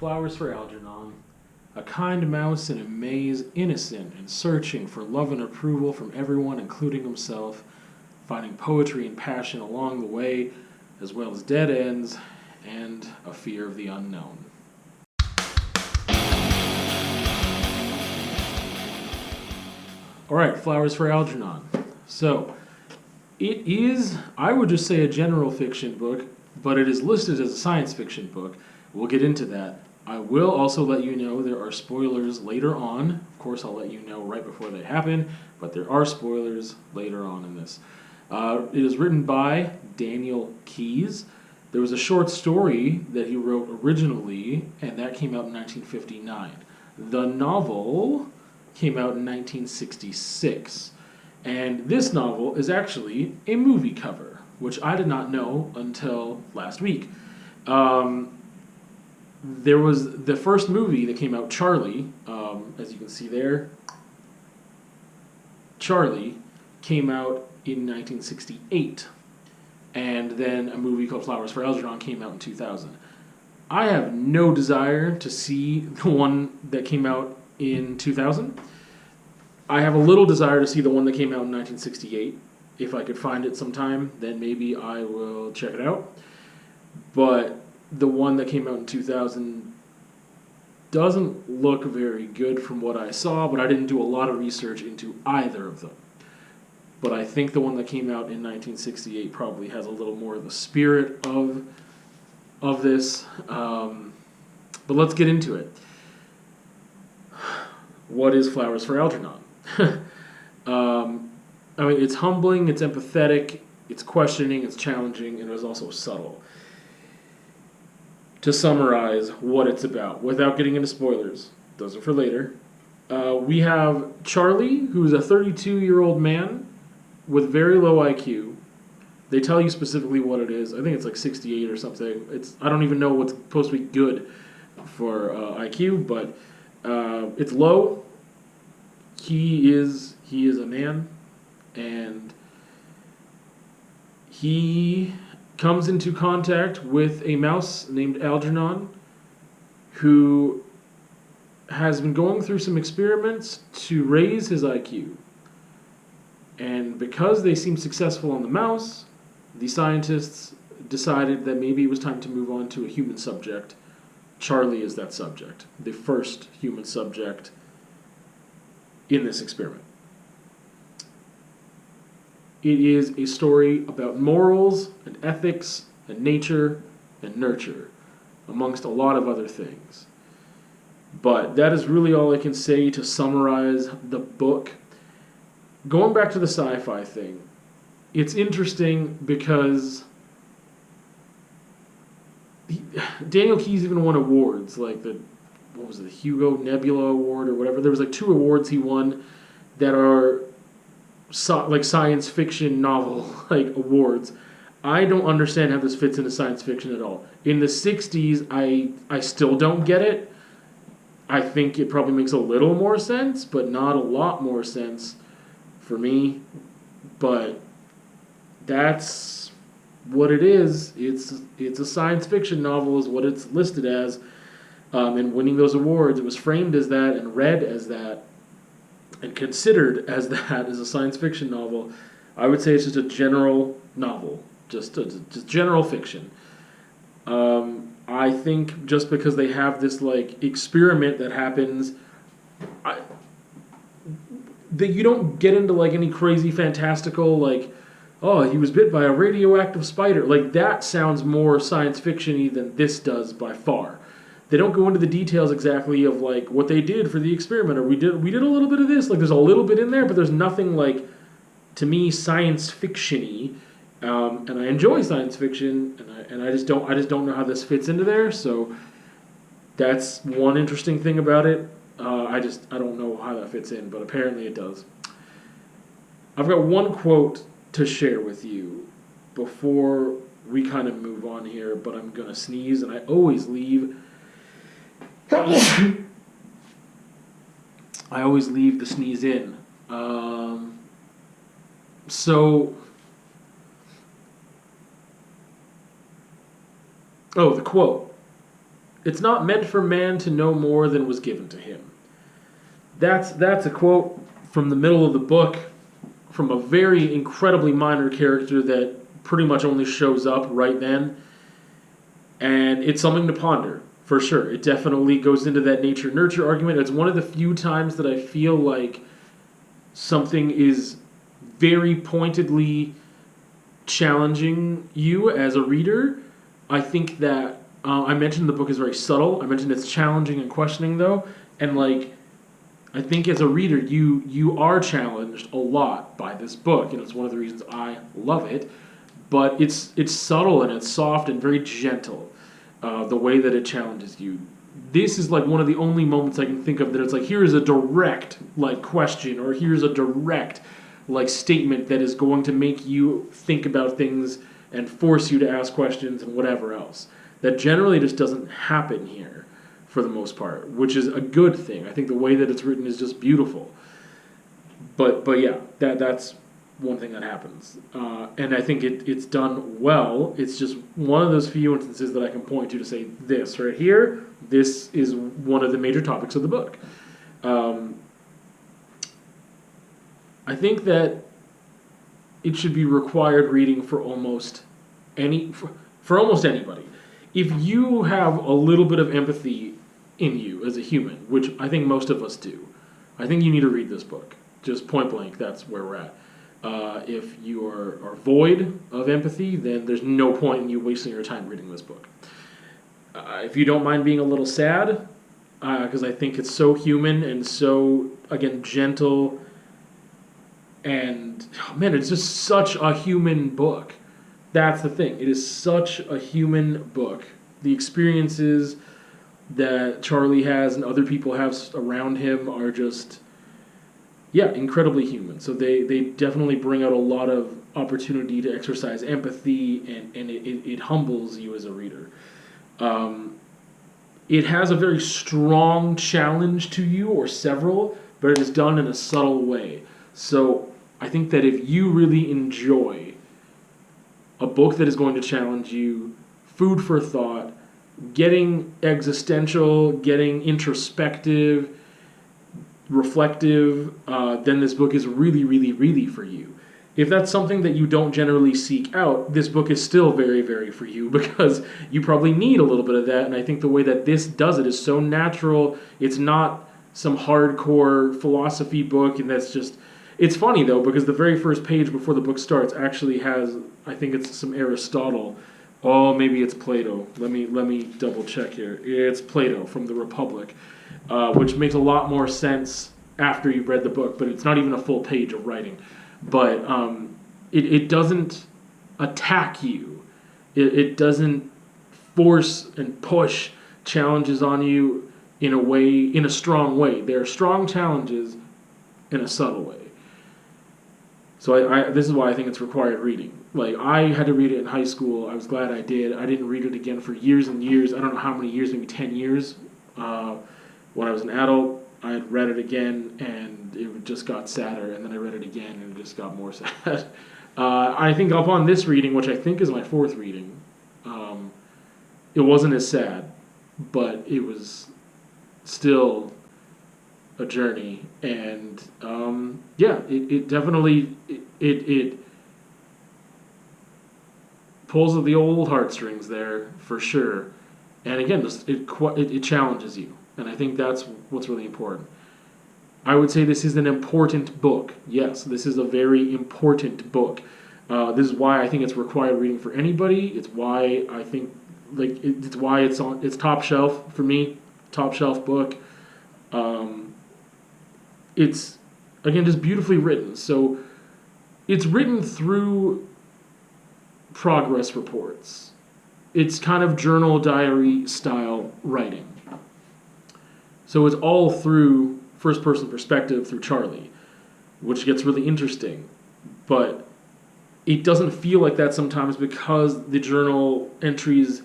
Flowers for Algernon. A kind mouse in a maze, innocent and searching for love and approval from everyone, including himself, finding poetry and passion along the way, as well as dead ends and a fear of the unknown. All right, Flowers for Algernon. So, it is, I would just say, a general fiction book, but it is listed as a science fiction book. We'll get into that. I will also let you know there are spoilers later on. Of course, I'll let you know right before they happen, but there are spoilers later on in this. It is written by Daniel Keyes. There was a short story that he wrote originally, and that came out in 1959. The novel came out in 1966. And this novel is actually a movie cover, which I did not know until last week. There was the first movie that came out, Charlie, as you can see there. Charlie came out in 1968. And then a movie called Flowers for Algernon came out in 2000. I have no desire to see the one that came out in 2000. I have a little desire to see the one that came out in 1968. If I could find it sometime, then maybe I will check it out. But the one that came out in 2000 doesn't look very good from what I saw, but I didn't do a lot of research into either of them. But I think the one that came out in 1968 probably has a little more of the spirit of this. But let's get into it. What is Flowers for Algernon? I mean, it's humbling, it's empathetic, it's questioning, it's challenging, and it's also subtle. To summarize what it's about, without getting into spoilers, those are for later, we have Charlie, who's a 32-year-old man with very low IQ. They tell you specifically what it is. I think it's like 68 or something. I don't even know what's supposed to be good for IQ, but it's low. He is a man, and he comes into contact with a mouse named Algernon, who has been going through some experiments to raise his IQ. And because they seem successful on the mouse, the scientists decided that maybe it was time to move on to a human subject. Charlie is that subject, the first human subject in this experiment. It is a story about morals and ethics and nature and nurture, amongst a lot of other things. But that is really all I can say to summarize the book. Going back to the sci-fi thing, it's interesting because Daniel Keyes even won awards, like the Hugo Nebula Award or whatever. There was like 2 awards he won that are like science fiction novel like awards. I don't understand how this fits into science fiction at all. In the 60s, I still don't get it. I think it probably makes a little more sense, but not a lot more sense for me. But that's what it is. It's a science fiction novel is what it's listed as. And winning those awards, it was framed as that and read as that and considered as that as a science fiction novel. I would say it's just a general novel, just general fiction. I think just because they have this like experiment that happens, that you don't get into like any crazy fantastical like, oh, he was bit by a radioactive spider. Like that sounds more science fiction-y than this does by far. They don't go into the details exactly of like what they did for the experiment, or we did a little bit of this. Like there's a little bit in there, but there's nothing like, to me, science fiction-y. And I enjoy science fiction, and I just don't know how this fits into there. So that's one interesting thing about it. I don't know how that fits in, but apparently it does. I've got one quote to share with you before we kind of move on here, but I'm gonna sneeze, and I always leave. I always leave the sneeze in. The quote. it's not meant for man to know more than was given to him. That's a quote from the middle of the book, from a very incredibly minor character that pretty much only shows up right then. And it's something to ponder, for sure. It definitely goes into that nature-nurture argument. It's one of the few times that I feel like something is very pointedly challenging you as a reader. I think that I mentioned the book is very subtle. I mentioned it's challenging and questioning, though. And, I think as a reader, you are challenged a lot by this book. And it's one of the reasons I love it. But it's subtle and it's soft and very gentle, the way that it challenges you. This is one of the only moments I can think of that it's here is a direct question, or here's a direct statement that is going to make you think about things and force you to ask questions and whatever else. That generally just doesn't happen here for the most part, which is a good thing. I think the way that it's written is just beautiful. But yeah, that's one thing that happens. And I think it's done well. It's just one of those few instances that I can point to say this right here, this is one of the major topics of the book. I think that it should be required reading for almost anybody. If you have a little bit of empathy in you as a human, which I think most of us do, I think you need to read this book. Just point blank, that's where we're at. If you are void of empathy, then there's no point in you wasting your time reading this book. If you don't mind being a little sad, because I think it's so human and so, again, gentle, and, man, it's just such a human book. That's the thing. It is such a human book. The experiences that Charlie has and other people have around him are just, incredibly human. So they definitely bring out a lot of opportunity to exercise empathy, and it humbles you as a reader. It has a very strong challenge to you, or several, but it is done in a subtle way. So I think that if you really enjoy a book that is going to challenge you, food for thought, getting existential, getting introspective, reflective, then this book is really, really, really for you. If that's something that you don't generally seek out, this book is still very, very for you, because you probably need a little bit of that, and I think the way that this does it is so natural. It's not some hardcore philosophy book, and that's just... It's funny, though, because the very first page before the book starts actually has, I think it's some Aristotle. Oh, maybe it's Plato. Let me double check here. It's Plato from the Republic, which makes a lot more sense after you've read the book, but it's not even a full page of writing. But it doesn't attack you. It doesn't force and push challenges on you in a strong way. There are strong challenges in a subtle way. So this is why I think it's required reading. I had to read it in high school. I was glad I did. I didn't read it again for years and years. I don't know how many years, maybe 10 years. When I was an adult, I had read it again, and it just got sadder. And then I read it again, and it just got more sad. I think upon this reading, which I think is my fourth reading, it wasn't as sad, but it was still a journey, and it definitely it pulls at the old heartstrings there for sure, and again, it challenges you, and I think that's what's really important. I would say this is an important book. Yes, this is a very important book. This is why I think it's required reading for anybody. It's why I think it's why it's on it's top shelf for me, top shelf book. It's, again, just beautifully written. So it's written through progress reports. It's kind of journal diary style writing. So it's all through first-person perspective through Charlie, which gets really interesting. But it doesn't feel like that sometimes because the journal entries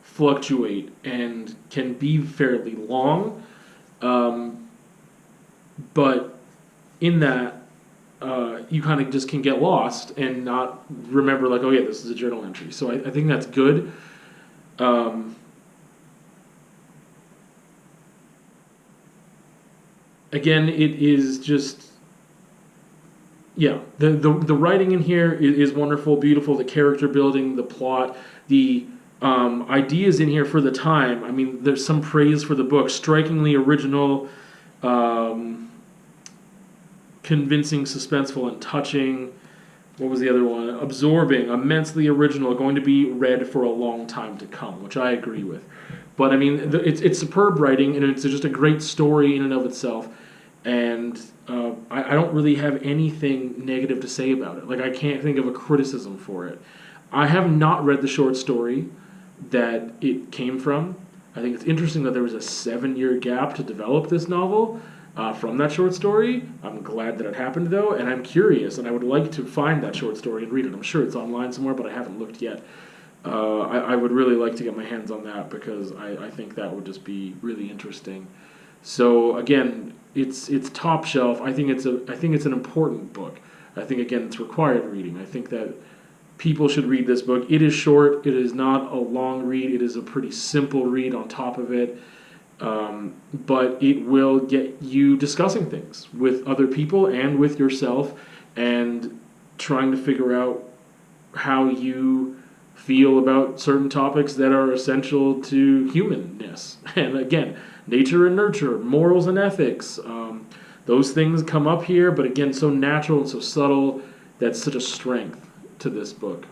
fluctuate and can be fairly long. But in that, you kind of just can get lost and not remember, this is a journal entry. So I think that's good. again, it is just, yeah, the writing in here is wonderful, beautiful. The character building, the plot, the ideas in here for the time. I mean, there's some praise for the book. Strikingly original, convincing, suspenseful, and touching. What was the other one? Absorbing, immensely original, going to be read for a long time to come, which I agree with. But I mean, it's superb writing, and it's just a great story in and of itself. And I don't really have anything negative to say about it. Like, I can't think of a criticism for it. I have not read the short story that it came from. I think it's interesting that there was a 7-year gap to develop this novel from that short story. I'm glad that it happened, though, and I'm curious, and I would like to find that short story and read it. I'm sure it's online somewhere, but I haven't looked yet. I would really like to get my hands on that because I think that would just be really interesting. So again, it's top shelf. I think it's an important book. I think, again, it's required reading. I think that people should read this book. It is short. It is not a long read. It is a pretty simple read on top of it. But it will get you discussing things with other people and with yourself and trying to figure out how you feel about certain topics that are essential to humanness. And again, nature and nurture, morals and ethics, those things come up here, but again, so natural and so subtle. That's such a strength to this book.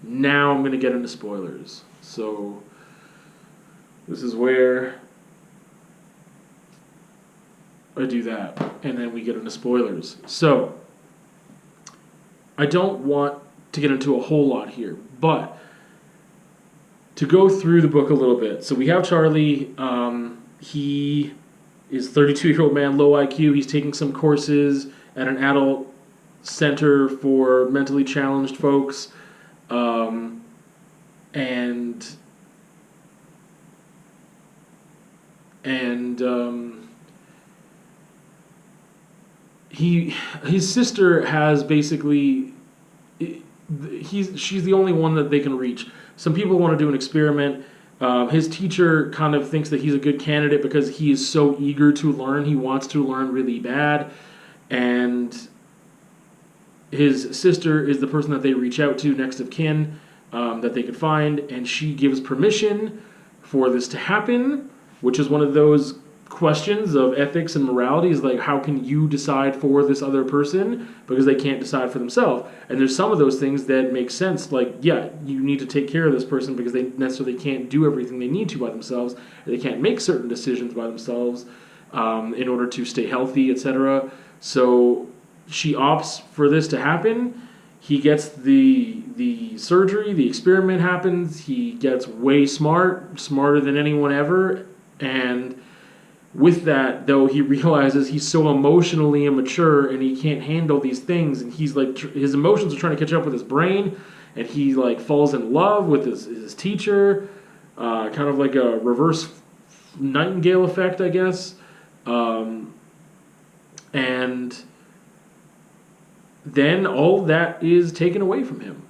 Now I'm going to get into spoilers. So this is where I do that, and then we get into spoilers. So I don't want to get into a whole lot here, but to go through the book a little bit. So we have Charlie. He is a 32-year-old man, low IQ. He's taking some courses at an adult center for mentally challenged folks. His sister has basically, she's the only one that they can reach. Some people want to do an experiment. His teacher kind of thinks that he's a good candidate because he is so eager to learn. He wants to learn really bad. And his sister is the person that they reach out to, next of kin, that they could find. And she gives permission for this to happen, which is one of those questions of ethics and morality, is like, how can you decide for this other person because they can't decide for themselves? And there's some of those things that make sense, like, yeah, you need to take care of this person because they necessarily can't do everything they need to by themselves, they can't make certain decisions by themselves in order to stay healthy, etc. So she opts for this to happen. He gets the surgery, the experiment happens, he gets way smarter than anyone ever, and with that, though, he realizes he's so emotionally immature and he can't handle these things, and he's like, his emotions are trying to catch up with his brain, and he like falls in love with his teacher, kind of like a reverse Nightingale effect, I guess. And then all that is taken away from him.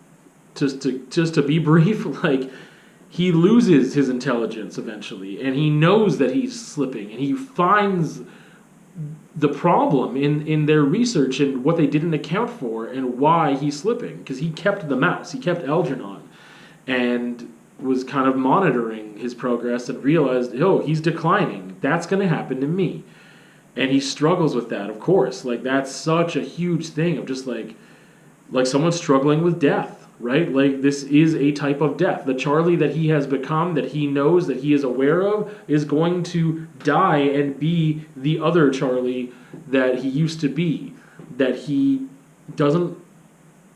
Just to be brief, like, he loses his intelligence eventually, and he knows that he's slipping, and he finds the problem in their research and what they didn't account for and why he's slipping, because he kept the mouse, he kept Algernon, and was kind of monitoring his progress and realized, oh, he's declining. That's going to happen to me. And he struggles with that, of course. Like, that's such a huge thing of just like someone struggling with death, right? Like, this is a type of death. The Charlie that he has become, that he knows, that he is aware of, is going to die and be the other Charlie that he used to be, that he doesn't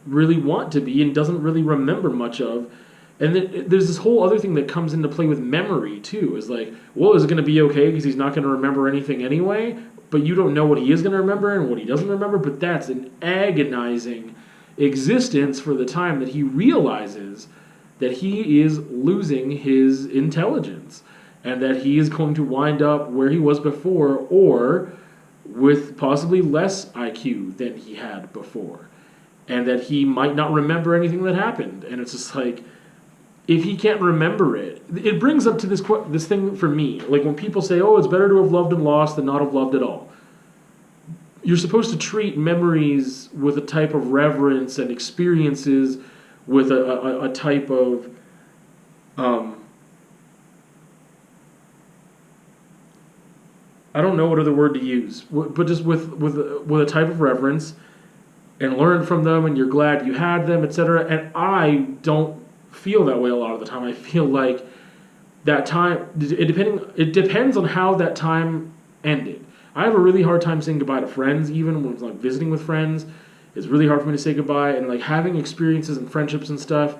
really want to be and doesn't really remember much of. And then there's this whole other thing that comes into play with memory, too. Is like, well, is it going to be okay because he's not going to remember anything anyway? But you don't know what he is going to remember and what he doesn't remember. But that's an agonizing existence for the time that he realizes that he is losing his intelligence and that he is going to wind up where he was before, or with possibly less IQ than he had before. And that he might not remember anything that happened. And it's just like, if he can't remember it, it brings up to this thing for me. Like when people say, "Oh, it's better to have loved and lost than not have loved at all." You're supposed to treat memories with a type of reverence and experiences with a type of I don't know what other word to use, but just with a type of reverence, and learn from them, and you're glad you had them, etc. And I don't feel that way a lot of the time. I feel like that time, it depends on how that time ended. I have a really hard time saying goodbye to friends, even when I'm like visiting with friends. It's really hard for me to say goodbye, and like having experiences and friendships and stuff,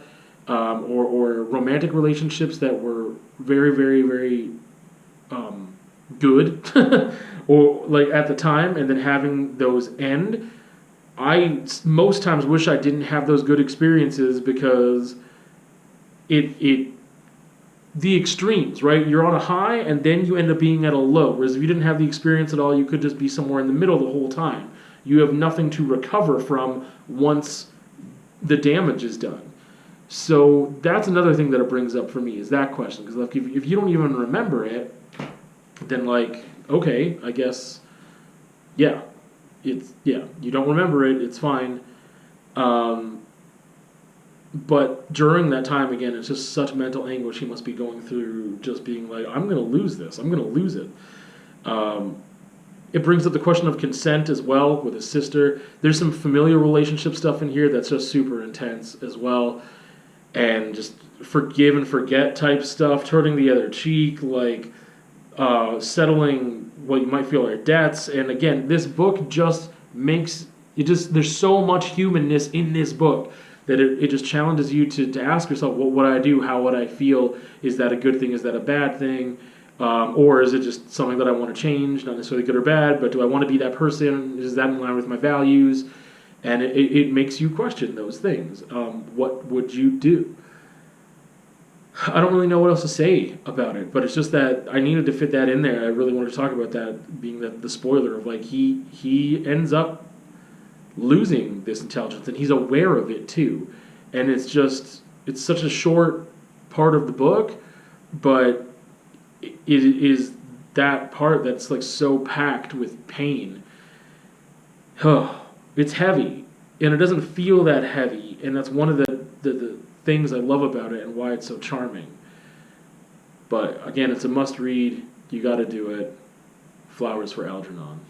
or romantic relationships that were very, very, very good, or like at the time, and then having those end. I most times wish I didn't have those good experiences because the extremes, right? You're on a high and then you end up being at a low. Whereas if you didn't have the experience at all, you could just be somewhere in the middle the whole time. You have nothing to recover from once the damage is done. So that's another thing that it brings up for me is that question. Because like if you don't even remember it, then like, okay, I guess, yeah, you don't remember it, it's fine. But during that time, again, it's just such mental anguish he must be going through, just being like, I'm going to lose this. I'm going to lose it. It brings up the question of consent as well with his sister. There's some familiar relationship stuff in here that's just super intense as well. And just forgive and forget type stuff, turning the other cheek, like settling what you might feel are debts. And again, this book just makes, there's so much humanness in this book that it just challenges you to ask yourself, what would I do? How would I feel? Is that a good thing? Is that a bad thing? Or is it just something that I want to change? Not necessarily good or bad, but do I want to be that person? Is that in line with my values? And it makes you question those things. What would you do? I don't really know what else to say about it, but it's just that I needed to fit that in there. I really wanted to talk about that, being the spoiler of like he ends up losing this intelligence, and he's aware of it too. And it's such a short part of the book, but it is that part that's like so packed with pain. It's heavy, and it doesn't feel that heavy, and that's one of the things I love about it and why it's so charming. But again, it's a must read. You got to do it. Flowers for Algernon.